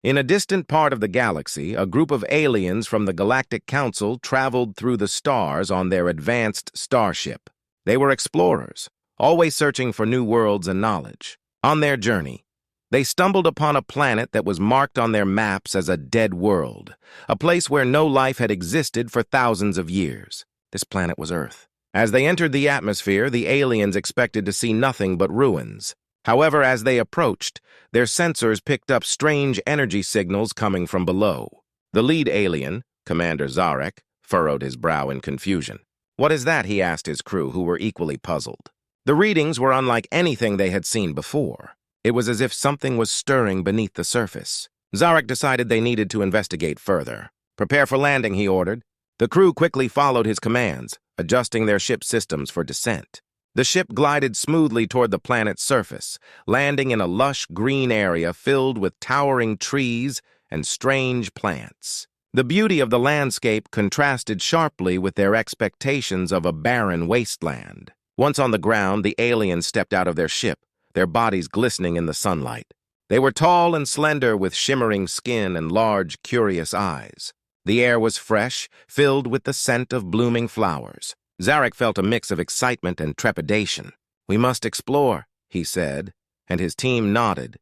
In a distant part of the galaxy, a group of aliens from the Galactic Council traveled through the stars on their advanced starship. They were explorers, always searching for new worlds and knowledge. On their journey, they stumbled upon a planet that was marked on their maps as a dead world, a place where no life had existed for thousands of years. This planet was Earth. As they entered the atmosphere, the aliens expected to see nothing but ruins. However, as they approached, their sensors picked up strange energy signals coming from below. The lead alien, Commander Zarek, furrowed his brow in confusion. "What is that?" he asked his crew, who were equally puzzled. The readings were unlike anything they had seen before. It was as if something was stirring beneath the surface. Zarek decided they needed to investigate further. "Prepare for landing," he ordered. The crew quickly followed his commands, adjusting their ship systems for descent. The ship glided smoothly toward the planet's surface, landing in a lush green area filled with towering trees and strange plants. The beauty of the landscape contrasted sharply with their expectations of a barren wasteland. Once on the ground, the aliens stepped out of their ship, their bodies glistening in the sunlight. They were tall and slender with shimmering skin and large, curious eyes. The air was fresh, filled with the scent of blooming flowers. Zarek felt a mix of excitement and trepidation. "We must explore," he said, and his team nodded,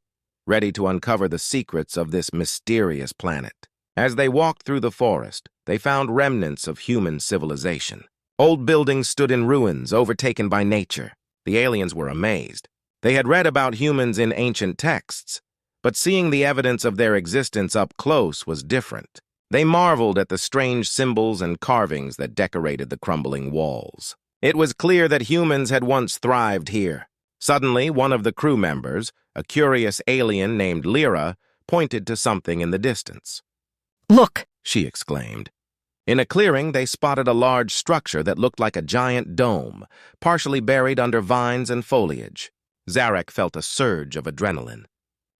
ready to uncover the secrets of this mysterious planet. As they walked through the forest, they found remnants of human civilization. Old buildings stood in ruins, overtaken by nature. The aliens were amazed. They had read about humans in ancient texts, but seeing the evidence of their existence up close was different. They marveled at the strange symbols and carvings that decorated the crumbling walls. It was clear that humans had once thrived here. Suddenly, one of the crew members, a curious alien named Lyra, pointed to something in the distance. "Look!" she exclaimed. In a clearing, they spotted a large structure that looked like a giant dome, partially buried under vines and foliage. Zarek felt a surge of adrenaline.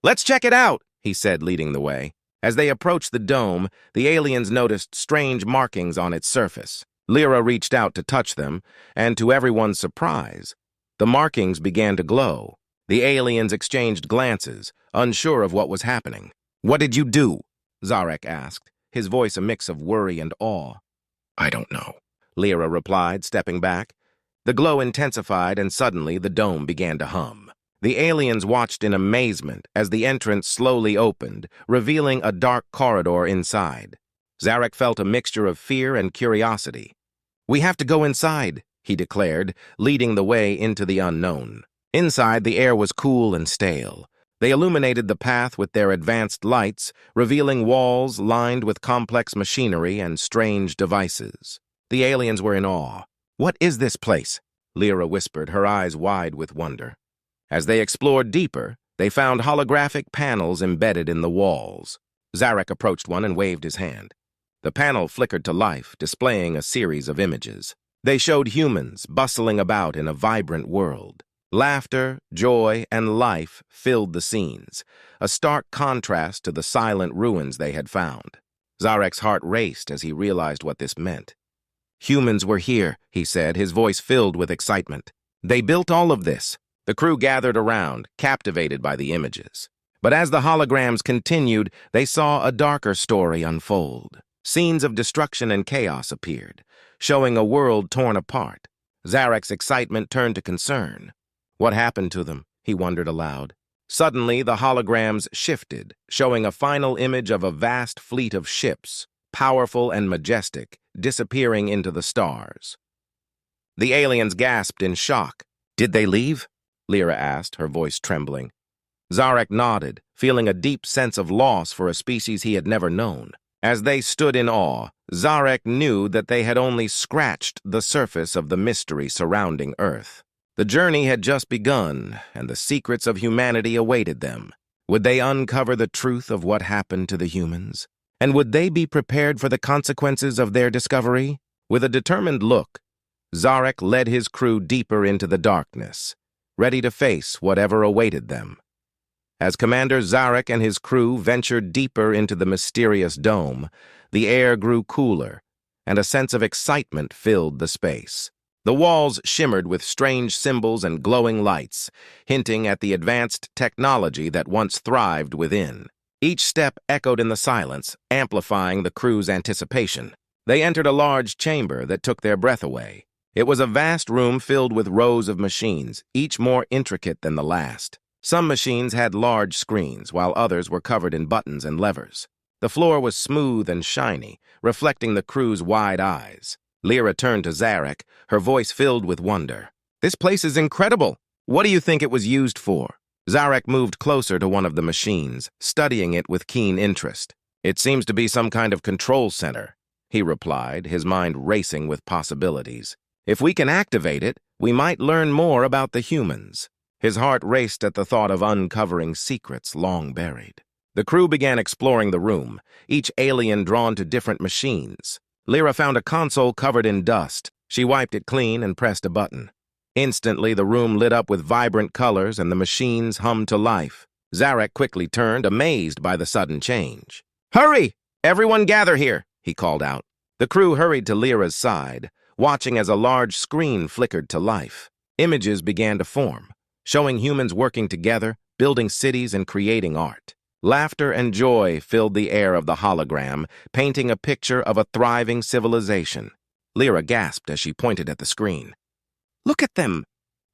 "Let's check it out," he said, leading the way. As they approached the dome, the aliens noticed strange markings on its surface. Lyra reached out to touch them, and to everyone's surprise, the markings began to glow. The aliens exchanged glances, unsure of what was happening. "What did you do?" Zarek asked, his voice a mix of worry and awe. "I don't know," Lyra replied, stepping back. The glow intensified, and suddenly the dome began to hum. The aliens watched in amazement as the entrance slowly opened, revealing a dark corridor inside. Zarek felt a mixture of fear and curiosity. "We have to go inside," he declared, leading the way into the unknown. Inside, the air was cool and stale. They illuminated the path with their advanced lights, revealing walls lined with complex machinery and strange devices. The aliens were in awe. "What is this place?" Lyra whispered, her eyes wide with wonder. As they explored deeper, they found holographic panels embedded in the walls. Zarek approached one and waved his hand. The panel flickered to life, displaying a series of images. They showed humans bustling about in a vibrant world. Laughter, joy, and life filled the scenes, a stark contrast to the silent ruins they had found. Zarek's heart raced as he realized what this meant. "Humans were here," he said, his voice filled with excitement. "They built all of this." The crew gathered around, captivated by the images. But as the holograms continued, they saw a darker story unfold. Scenes of destruction and chaos appeared, showing a world torn apart. Zarek's excitement turned to concern. What happened to them? He wondered aloud. Suddenly, the holograms shifted, showing a final image of a vast fleet of ships, powerful and majestic, disappearing into the stars. The aliens gasped in shock. "Did they leave?" Lyra asked, her voice trembling. Zarek nodded, feeling a deep sense of loss for a species he had never known. As they stood in awe, Zarek knew that they had only scratched the surface of the mystery surrounding Earth. The journey had just begun, and the secrets of humanity awaited them. Would they uncover the truth of what happened to the humans? And would they be prepared for the consequences of their discovery? With a determined look, Zarek led his crew deeper into the darkness, ready to face whatever awaited them. As Commander Zarek and his crew ventured deeper into the mysterious dome, the air grew cooler, and a sense of excitement filled the space. The walls shimmered with strange symbols and glowing lights, hinting at the advanced technology that once thrived within. Each step echoed in the silence, amplifying the crew's anticipation. They entered a large chamber that took their breath away. It was a vast room filled with rows of machines, each more intricate than the last. Some machines had large screens, while others were covered in buttons and levers. The floor was smooth and shiny, reflecting the crew's wide eyes. Lyra turned to Zarek, her voice filled with wonder. "This place is incredible! What do you think it was used for?" Zarek moved closer to one of the machines, studying it with keen interest. "It seems to be some kind of control center," he replied, his mind racing with possibilities. "If we can activate it, we might learn more about the humans." His heart raced at the thought of uncovering secrets long buried. The crew began exploring the room, each alien drawn to different machines. Lyra found a console covered in dust. She wiped it clean and pressed a button. Instantly, the room lit up with vibrant colors and the machines hummed to life. Zarek quickly turned, amazed by the sudden change. "Hurry! Everyone gather here!" he called out. The crew hurried to Lyra's side, watching as a large screen flickered to life. Images began to form, showing humans working together, building cities and creating art. Laughter and joy filled the air of the hologram, painting a picture of a thriving civilization. Lyra gasped as she pointed at the screen. "Look at them!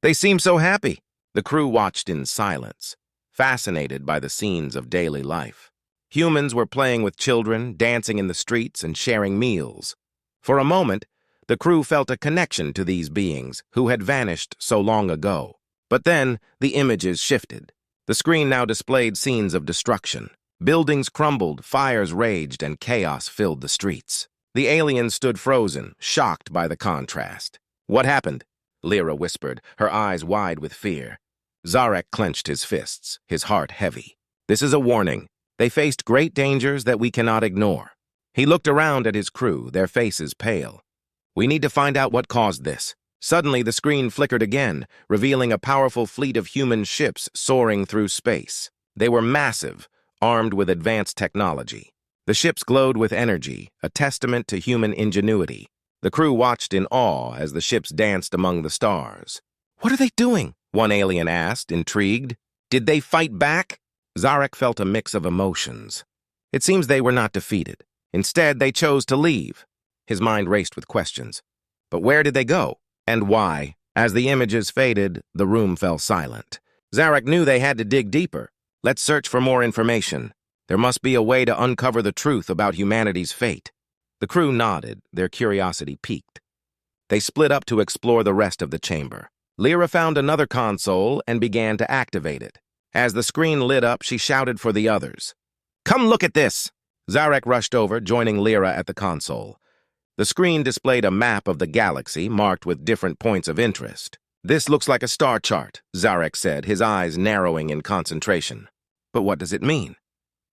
They seem so happy." The crew watched in silence, fascinated by the scenes of daily life. Humans were playing with children, dancing in the streets, and sharing meals. For a moment, the crew felt a connection to these beings who had vanished so long ago. But then, the images shifted. The screen now displayed scenes of destruction. Buildings crumbled, fires raged, and chaos filled the streets. The aliens stood frozen, shocked by the contrast. "What happened?" Lyra whispered, her eyes wide with fear. Zarek clenched his fists, his heart heavy. "This is a warning. They faced great dangers that we cannot ignore." He looked around at his crew, their faces pale. "We need to find out what caused this." Suddenly, the screen flickered again, revealing a powerful fleet of human ships soaring through space. They were massive, armed with advanced technology. The ships glowed with energy, a testament to human ingenuity. The crew watched in awe as the ships danced among the stars. "What are they doing?" one alien asked, intrigued. "Did they fight back?" Zarek felt a mix of emotions. It seems they were not defeated. Instead, they chose to leave. His mind raced with questions. But where did they go? And why? As the images faded, the room fell silent. Zarek knew they had to dig deeper. "Let's search for more information. There must be a way to uncover the truth about humanity's fate." The crew nodded, their curiosity piqued. They split up to explore the rest of the chamber. Lyra found another console and began to activate it. As the screen lit up, she shouted for the others. "Come look at this!" Zarek rushed over, joining Lyra at the console. The screen displayed a map of the galaxy marked with different points of interest. "This looks like a star chart," Zarek said, his eyes narrowing in concentration. "But what does it mean?"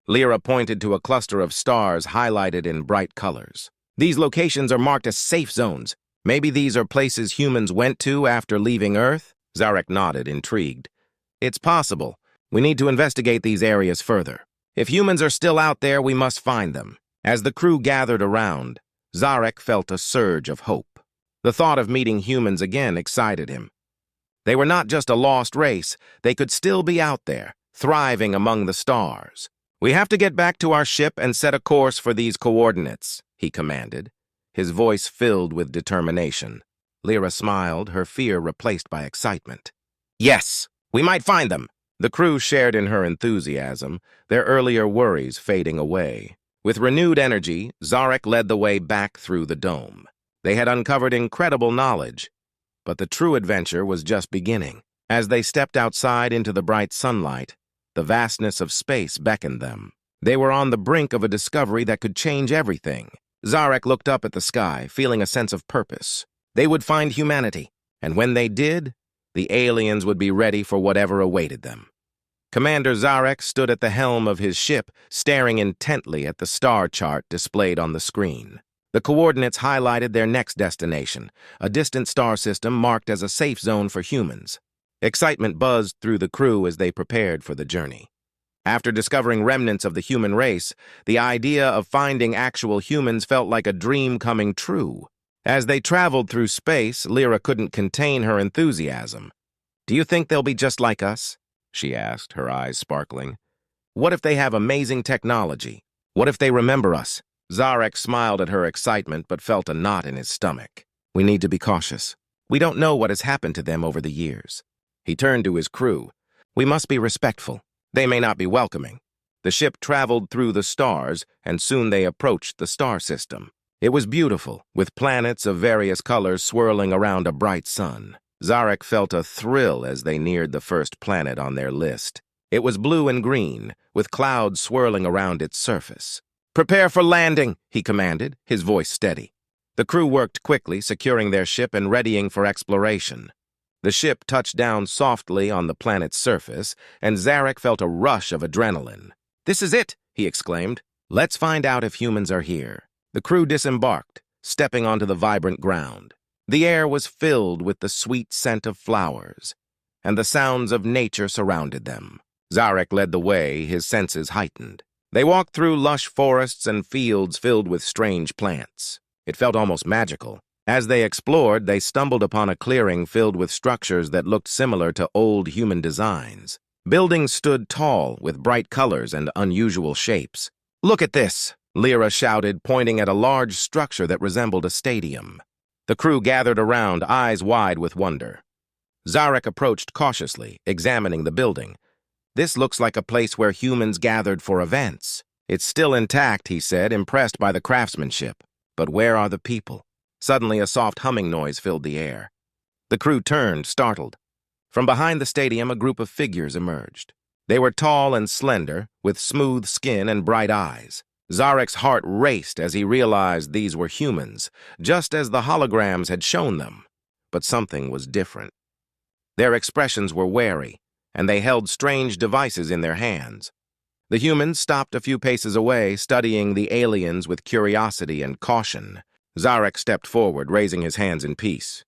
Lyra pointed to a cluster of stars highlighted in bright colors. "These locations are marked as safe zones. Maybe these are places humans went to after leaving Earth?" Zarek nodded, intrigued. "It's possible. We need to investigate these areas further. If humans are still out there, we must find them." As the crew gathered around, Zarek felt a surge of hope. The thought of meeting humans again excited him. They were not just a lost race, they could still be out there, thriving among the stars. "We have to get back to our ship and set a course for these coordinates," he commanded, his voice filled with determination. Lyra smiled, her fear replaced by excitement. "Yes, we might find them." The crew shared in her enthusiasm, their earlier worries fading away. With renewed energy, Zarek led the way back through the dome. They had uncovered incredible knowledge, but the true adventure was just beginning. As they stepped outside into the bright sunlight, the vastness of space beckoned them. They were on the brink of a discovery that could change everything. Zarek looked up at the sky, feeling a sense of purpose. They would find humanity, and when they did, the aliens would be ready for whatever awaited them. Commander Zarek stood at the helm of his ship, staring intently at the star chart displayed on the screen. The coordinates highlighted their next destination, a distant star system marked as a safe zone for humans. Excitement buzzed through the crew as they prepared for the journey. After discovering remnants of the human race, the idea of finding actual humans felt like a dream coming true. As they traveled through space, Lyra couldn't contain her enthusiasm. "Do you think they'll be just like us?" she asked, her eyes sparkling. What if they have amazing technology? What if they remember us? Zarek smiled at her excitement but felt a knot in his stomach. We need to be cautious. We don't know what has happened to them over the years. He turned to his crew. We must be respectful. They may not be welcoming. The ship traveled through the stars, and soon they approached the star system. It was beautiful, with planets of various colors swirling around a bright sun. Zarek felt a thrill as they neared the first planet on their list. It was blue and green, with clouds swirling around its surface. "Prepare for landing," he commanded, his voice steady. The crew worked quickly, securing their ship and readying for exploration. The ship touched down softly on the planet's surface, and Zarek felt a rush of adrenaline. "This is it," he exclaimed. "Let's find out if humans are here." The crew disembarked, stepping onto the vibrant ground. The air was filled with the sweet scent of flowers, and the sounds of nature surrounded them. Zarek led the way, his senses heightened. They walked through lush forests and fields filled with strange plants. It felt almost magical. As they explored, they stumbled upon a clearing filled with structures that looked similar to old human designs. Buildings stood tall, with bright colors and unusual shapes. "Look at this!" Lyra shouted, pointing at a large structure that resembled a stadium. The crew gathered around, eyes wide with wonder. Zarek approached cautiously, examining the building. "This looks like a place where humans gathered for events." "It's still intact," he said, impressed by the craftsmanship. "But where are the people?" Suddenly, a soft humming noise filled the air. The crew turned, startled. From behind the stadium, a group of figures emerged. They were tall and slender, with smooth skin and bright eyes. Zarek's heart raced as he realized these were humans, just as the holograms had shown them. But something was different. Their expressions were wary, and they held strange devices in their hands. The humans stopped a few paces away, studying the aliens with curiosity and caution. Zarek stepped forward, raising his hands in peace.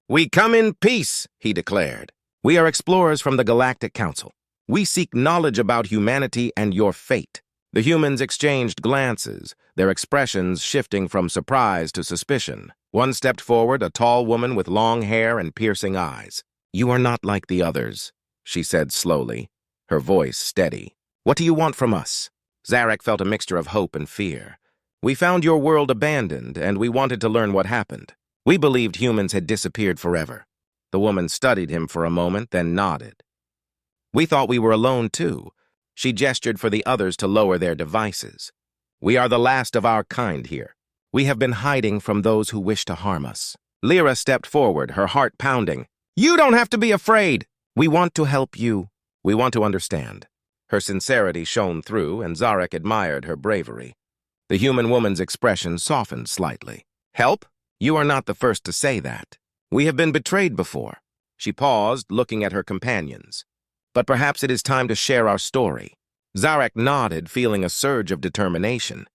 "We come in peace," he declared. "We are explorers from the Galactic Council. We seek knowledge about humanity and your fate." The humans exchanged glances, their expressions shifting from surprise to suspicion. One stepped forward, a tall woman with long hair and piercing eyes. "You are not like the others," she said slowly, her voice steady. "What do you want from us?" Zarek felt a mixture of hope and fear. "We found your world abandoned, and we wanted to learn what happened. We believed humans had disappeared forever." The woman studied him for a moment, then nodded. "We thought we were alone, too." She gestured for the others to lower their devices. "We are the last of our kind here. We have been hiding from those who wish to harm us." Lyra stepped forward, her heart pounding. "You don't have to be afraid. We want to help you. We want to understand." Her sincerity shone through, and Zarek admired her bravery. The human woman's expression softened slightly. "Help? You are not the first to say that. We have been betrayed before." She paused, looking at her companions. "But perhaps it is time to share our story." Zarek nodded, feeling a surge of determination.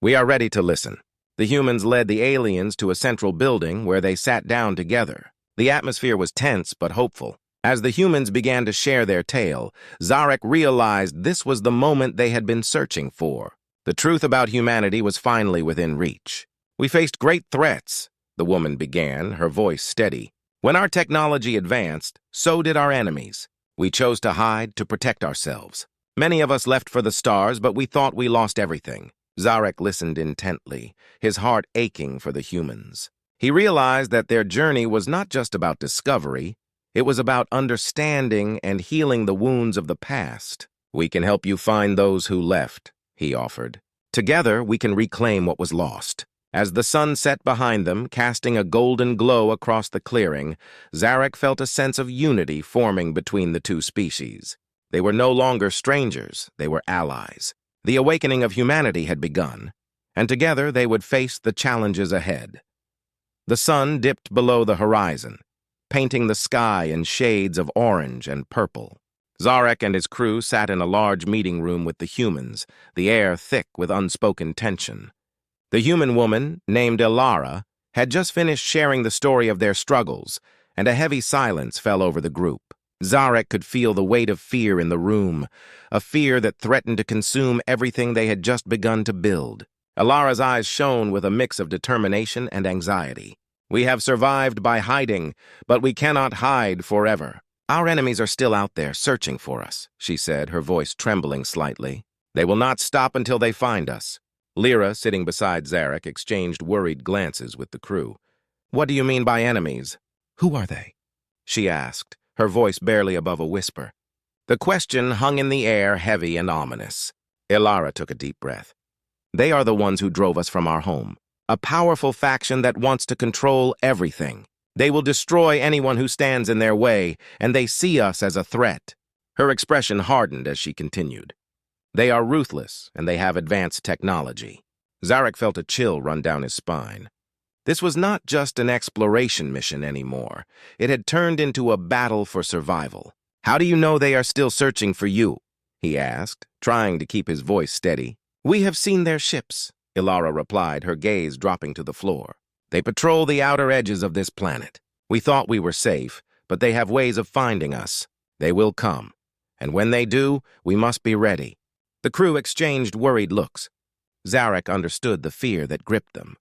"We are ready to listen." The humans led the aliens to a central building where they sat down together. The atmosphere was tense but hopeful. As the humans began to share their tale, Zarek realized this was the moment they had been searching for. The truth about humanity was finally within reach. "We faced great threats," the woman began, her voice steady. "When our technology advanced, so did our enemies. We chose to hide, to protect ourselves. Many of us left for the stars, but we thought we lost everything." Zarek listened intently, his heart aching for the humans. He realized that their journey was not just about discovery, it was about understanding and healing the wounds of the past. "We can help you find those who left," he offered. "Together, we can reclaim what was lost." As the sun set behind them, casting a golden glow across the clearing, Zarek felt a sense of unity forming between the two species. They were no longer strangers, they were allies. The awakening of humanity had begun, and together they would face the challenges ahead. The sun dipped below the horizon, painting the sky in shades of orange and purple. Zarek and his crew sat in a large meeting room with the humans, the air thick with unspoken tension. The human woman, named Ilara, had just finished sharing the story of their struggles, and a heavy silence fell over the group. Zarek could feel the weight of fear in the room, a fear that threatened to consume everything they had just begun to build. Ilara's eyes shone with a mix of determination and anxiety. "We have survived by hiding, but we cannot hide forever." Our enemies are still out there searching for us, she said, her voice trembling slightly. They will not stop until they find us. Lyra, sitting beside Zarek, exchanged worried glances with the crew. What do you mean by enemies? Who are they? She asked, her voice barely above a whisper. The question hung in the air, heavy and ominous. Ilara took a deep breath. They are the ones who drove us from our home. A powerful faction that wants to control everything. They will destroy anyone who stands in their way, and they see us as a threat. Her expression hardened as she continued. They are ruthless, and they have advanced technology. Zarek felt a chill run down his spine. This was not just an exploration mission anymore. It had turned into a battle for survival. How do you know they are still searching for you? He asked, trying to keep his voice steady. We have seen their ships, Ilara replied, her gaze dropping to the floor. They patrol the outer edges of this planet. We thought we were safe, but they have ways of finding us. They will come. And when they do, we must be ready. The crew exchanged worried looks. Zarek understood the fear that gripped them.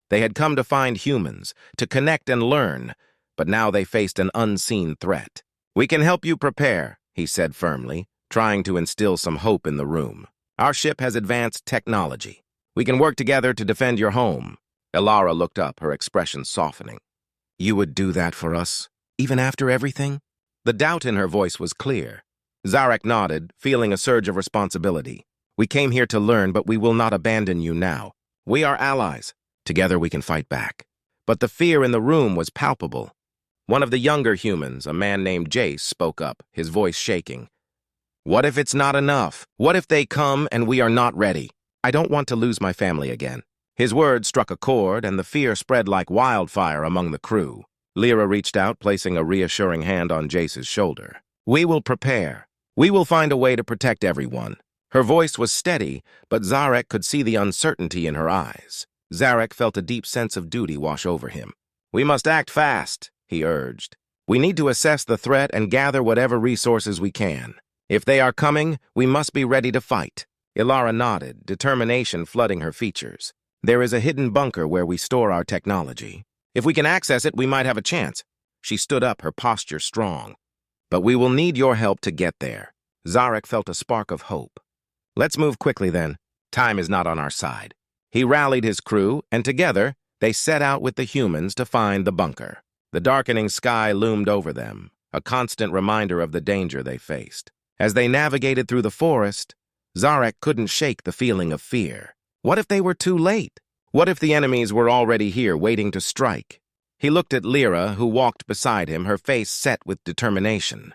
They had come to find humans, to connect and learn, but now they faced an unseen threat. We can help you prepare, he said firmly, trying to instill some hope in the room. Our ship has advanced technology. We can work together to defend your home. Ilara looked up, her expression softening. You would do that for us, even after everything? The doubt in her voice was clear. Zarek nodded, feeling a surge of responsibility. We came here to learn, but we will not abandon you now. We are allies. Together we can fight back. But the fear in the room was palpable. One of the younger humans, a man named Jace, spoke up, his voice shaking. What if it's not enough? What if they come and we are not ready? I don't want to lose my family again. His words struck a chord, and the fear spread like wildfire among the crew. Lyra reached out, placing a reassuring hand on Jace's shoulder. We will prepare. We will find a way to protect everyone. Her voice was steady, but Zarek could see the uncertainty in her eyes. Zarek felt a deep sense of duty wash over him. We must act fast, he urged. We need to assess the threat and gather whatever resources we can. If they are coming, we must be ready to fight. Ilara nodded, determination flooding her features. There is a hidden bunker where we store our technology. If we can access it, we might have a chance. She stood up, her posture strong. But we will need your help to get there. Zarek felt a spark of hope. Let's move quickly then. Time is not on our side. He rallied his crew, and together, they set out with the humans to find the bunker. The darkening sky loomed over them, a constant reminder of the danger they faced. As they navigated through the forest, Zarek couldn't shake the feeling of fear. What if they were too late? What if the enemies were already here waiting to strike? He looked at Lyra, who walked beside him, her face set with determination.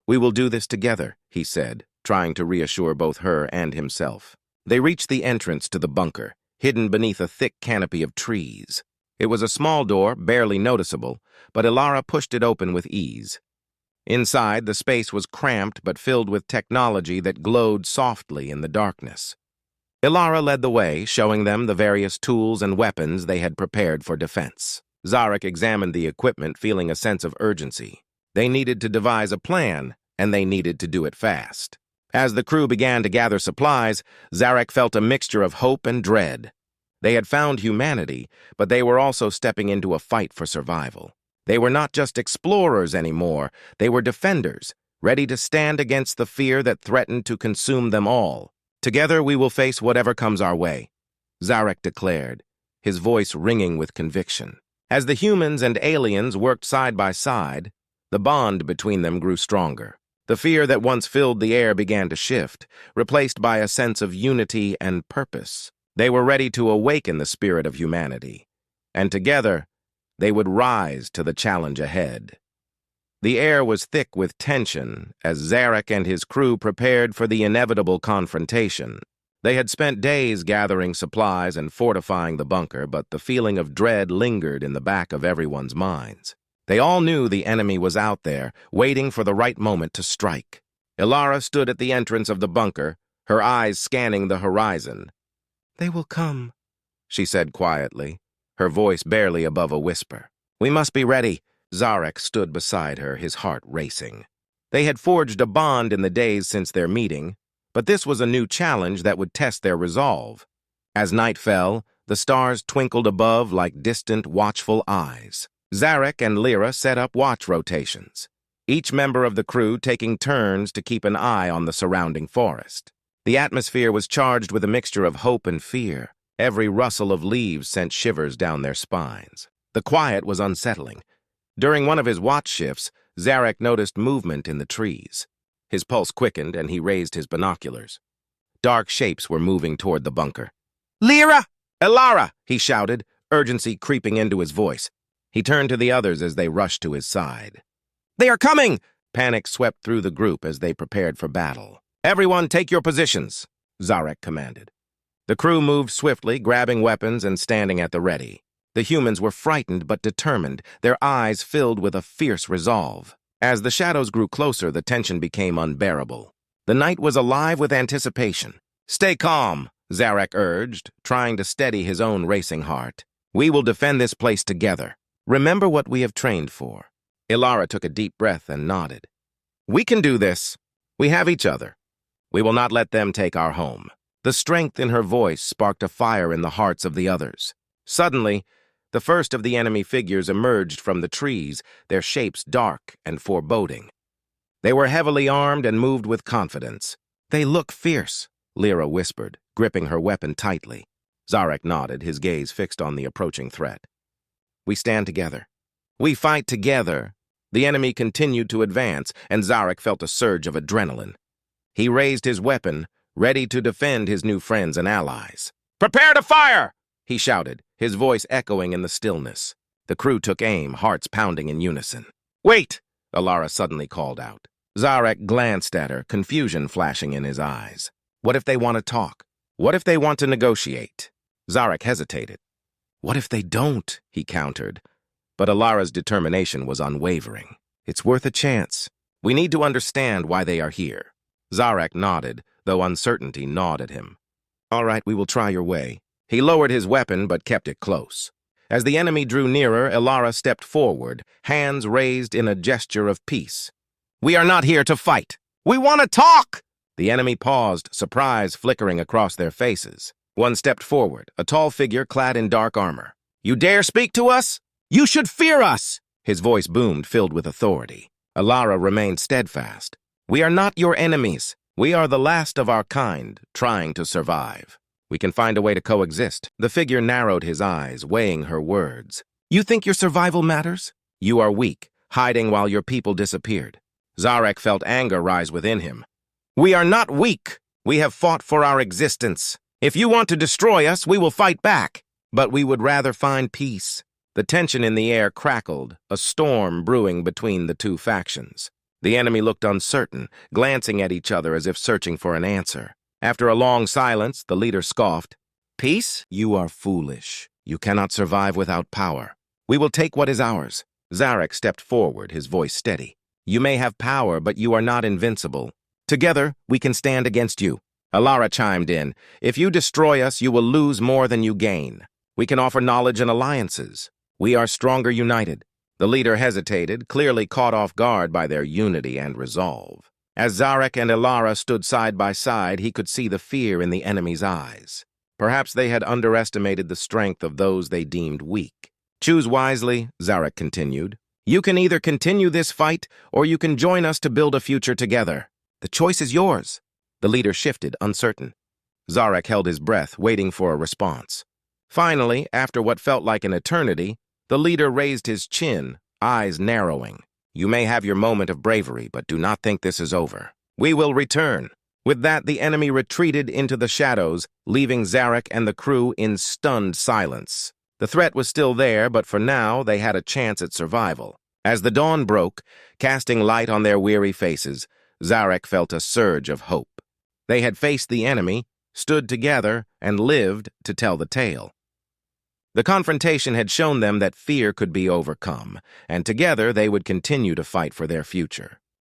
We will do this together, he said, trying to reassure both her and himself. They reached the entrance to the bunker, hidden beneath a thick canopy of trees. It was a small door, barely noticeable, but Ilara pushed it open with ease. Inside, the space was cramped but filled with technology that glowed softly in the darkness. Ilara led the way, showing them the various tools and weapons they had prepared for defense. Zarek examined the equipment, feeling a sense of urgency. They needed to devise a plan, and they needed to do it fast. As the crew began to gather supplies, Zarek felt a mixture of hope and dread. They had found humanity, but they were also stepping into a fight for survival. They were not just explorers anymore, they were defenders, ready to stand against the fear that threatened to consume them all. Together we will face whatever comes our way, Zarek declared, his voice ringing with conviction. As the humans and aliens worked side by side, the bond between them grew stronger. The fear that once filled the air began to shift, replaced by a sense of unity and purpose. They were ready to awaken the spirit of humanity, and together, they would rise to the challenge ahead. The air was thick with tension as Zarek and his crew prepared for the inevitable confrontation. They had spent days gathering supplies and fortifying the bunker, but the feeling of dread lingered in the back of everyone's minds. They all knew the enemy was out there, waiting for the right moment to strike. Ilara stood at the entrance of the bunker, her eyes scanning the horizon. They will come, she said quietly, her voice barely above a whisper. We must be ready. Zarek stood beside her, his heart racing. They had forged a bond in the days since their meeting, but this was a new challenge that would test their resolve. As night fell, the stars twinkled above like distant, watchful eyes. Zarek and Lyra set up watch rotations. each member of the crew taking turns to keep an eye on the surrounding forest. The atmosphere was charged with a mixture of hope and fear. Every rustle of leaves sent shivers down their spines. The quiet was unsettling. During one of his watch shifts, Zarek noticed movement in the trees. His pulse quickened and he raised his binoculars. Dark shapes were moving toward the bunker. "Lyra! Elara!" he shouted, urgency creeping into his voice. He turned to the others as they rushed to his side. "They are coming!" Panic swept through the group as they prepared for battle. "Everyone take your positions," Zarek commanded. The crew moved swiftly, grabbing weapons and standing at the ready. The humans were frightened but determined, their eyes filled with a fierce resolve. As the shadows grew closer, the tension became unbearable. The night was alive with anticipation. "Stay calm," Zarek urged, trying to steady his own racing heart. "We will defend this place together. Remember what we have trained for." Elara took a deep breath and nodded. "We can do this. We have each other. We will not let them take our home." The strength in her voice sparked a fire in the hearts of the others. Suddenly, the first of the enemy figures emerged from the trees, their shapes dark and foreboding. They were heavily armed and moved with confidence. "They look fierce," Lyra whispered, gripping her weapon tightly. Zarek nodded, his gaze fixed on the approaching threat. "We stand together. We fight together." The enemy continued to advance, and Zarek felt a surge of adrenaline. He raised his weapon, ready to defend his new friends and allies. "Prepare to fire!" he shouted, his voice echoing in the stillness. The crew took aim, hearts pounding in unison. "Wait!" Elara suddenly called out. Zarek glanced at her, confusion flashing in his eyes. What if they want to talk? What if they want to negotiate? Zarek hesitated. "What if they don't?" he countered. But Alara's determination was unwavering. "It's worth a chance. We need to understand why they are here." Zarek nodded, though uncertainty gnawed at him. "All right, we will try your way." He lowered his weapon but kept it close. As the enemy drew nearer, Elara stepped forward, hands raised in a gesture of peace. "We are not here to fight. We want to talk!" The enemy paused, surprise flickering across their faces. One stepped forward, a tall figure clad in dark armor. "You dare speak to us? You should fear us!" His voice boomed, filled with authority. Elara remained steadfast. "We are not your enemies. We are the last of our kind, trying to survive. We can find a way to coexist." The figure narrowed his eyes, weighing her words. "You think your survival matters? You are weak, hiding while your people disappeared." Zarek felt anger rise within him. "We are not weak. We have fought for our existence. If you want to destroy us, we will fight back. But we would rather find peace." The tension in the air crackled, a storm brewing between the two factions. The enemy looked uncertain, glancing at each other as if searching for an answer. After a long silence, the leader scoffed. "Peace? You are foolish. You cannot survive without power. We will take what is ours." Zarek stepped forward, his voice steady. "You may have power, but you are not invincible. Together, we can stand against you." Elara chimed in. "If you destroy us, you will lose more than you gain. We can offer knowledge and alliances. We are stronger united." The leader hesitated, clearly caught off guard by their unity and resolve. As Zarek and Elara stood side by side, he could see the fear in the enemy's eyes. Perhaps they had underestimated the strength of those they deemed weak. "Choose wisely," Zarek continued. "You can either continue this fight, or you can join us to build a future together. The choice is yours." The leader shifted, uncertain. Zarek held his breath, waiting for a response. Finally, after what felt like an eternity, the leader raised his chin, eyes narrowing. "You may have your moment of bravery, but do not think this is over. We will return." With that, the enemy retreated into the shadows, leaving Zarek and the crew in stunned silence. The threat was still there, but for now, they had a chance at survival. As the dawn broke, casting light on their weary faces, Zarek felt a surge of hope. They had faced the enemy, stood together, and lived to tell the tale. The confrontation had shown them that fear could be overcome, and together they would continue to fight for their future.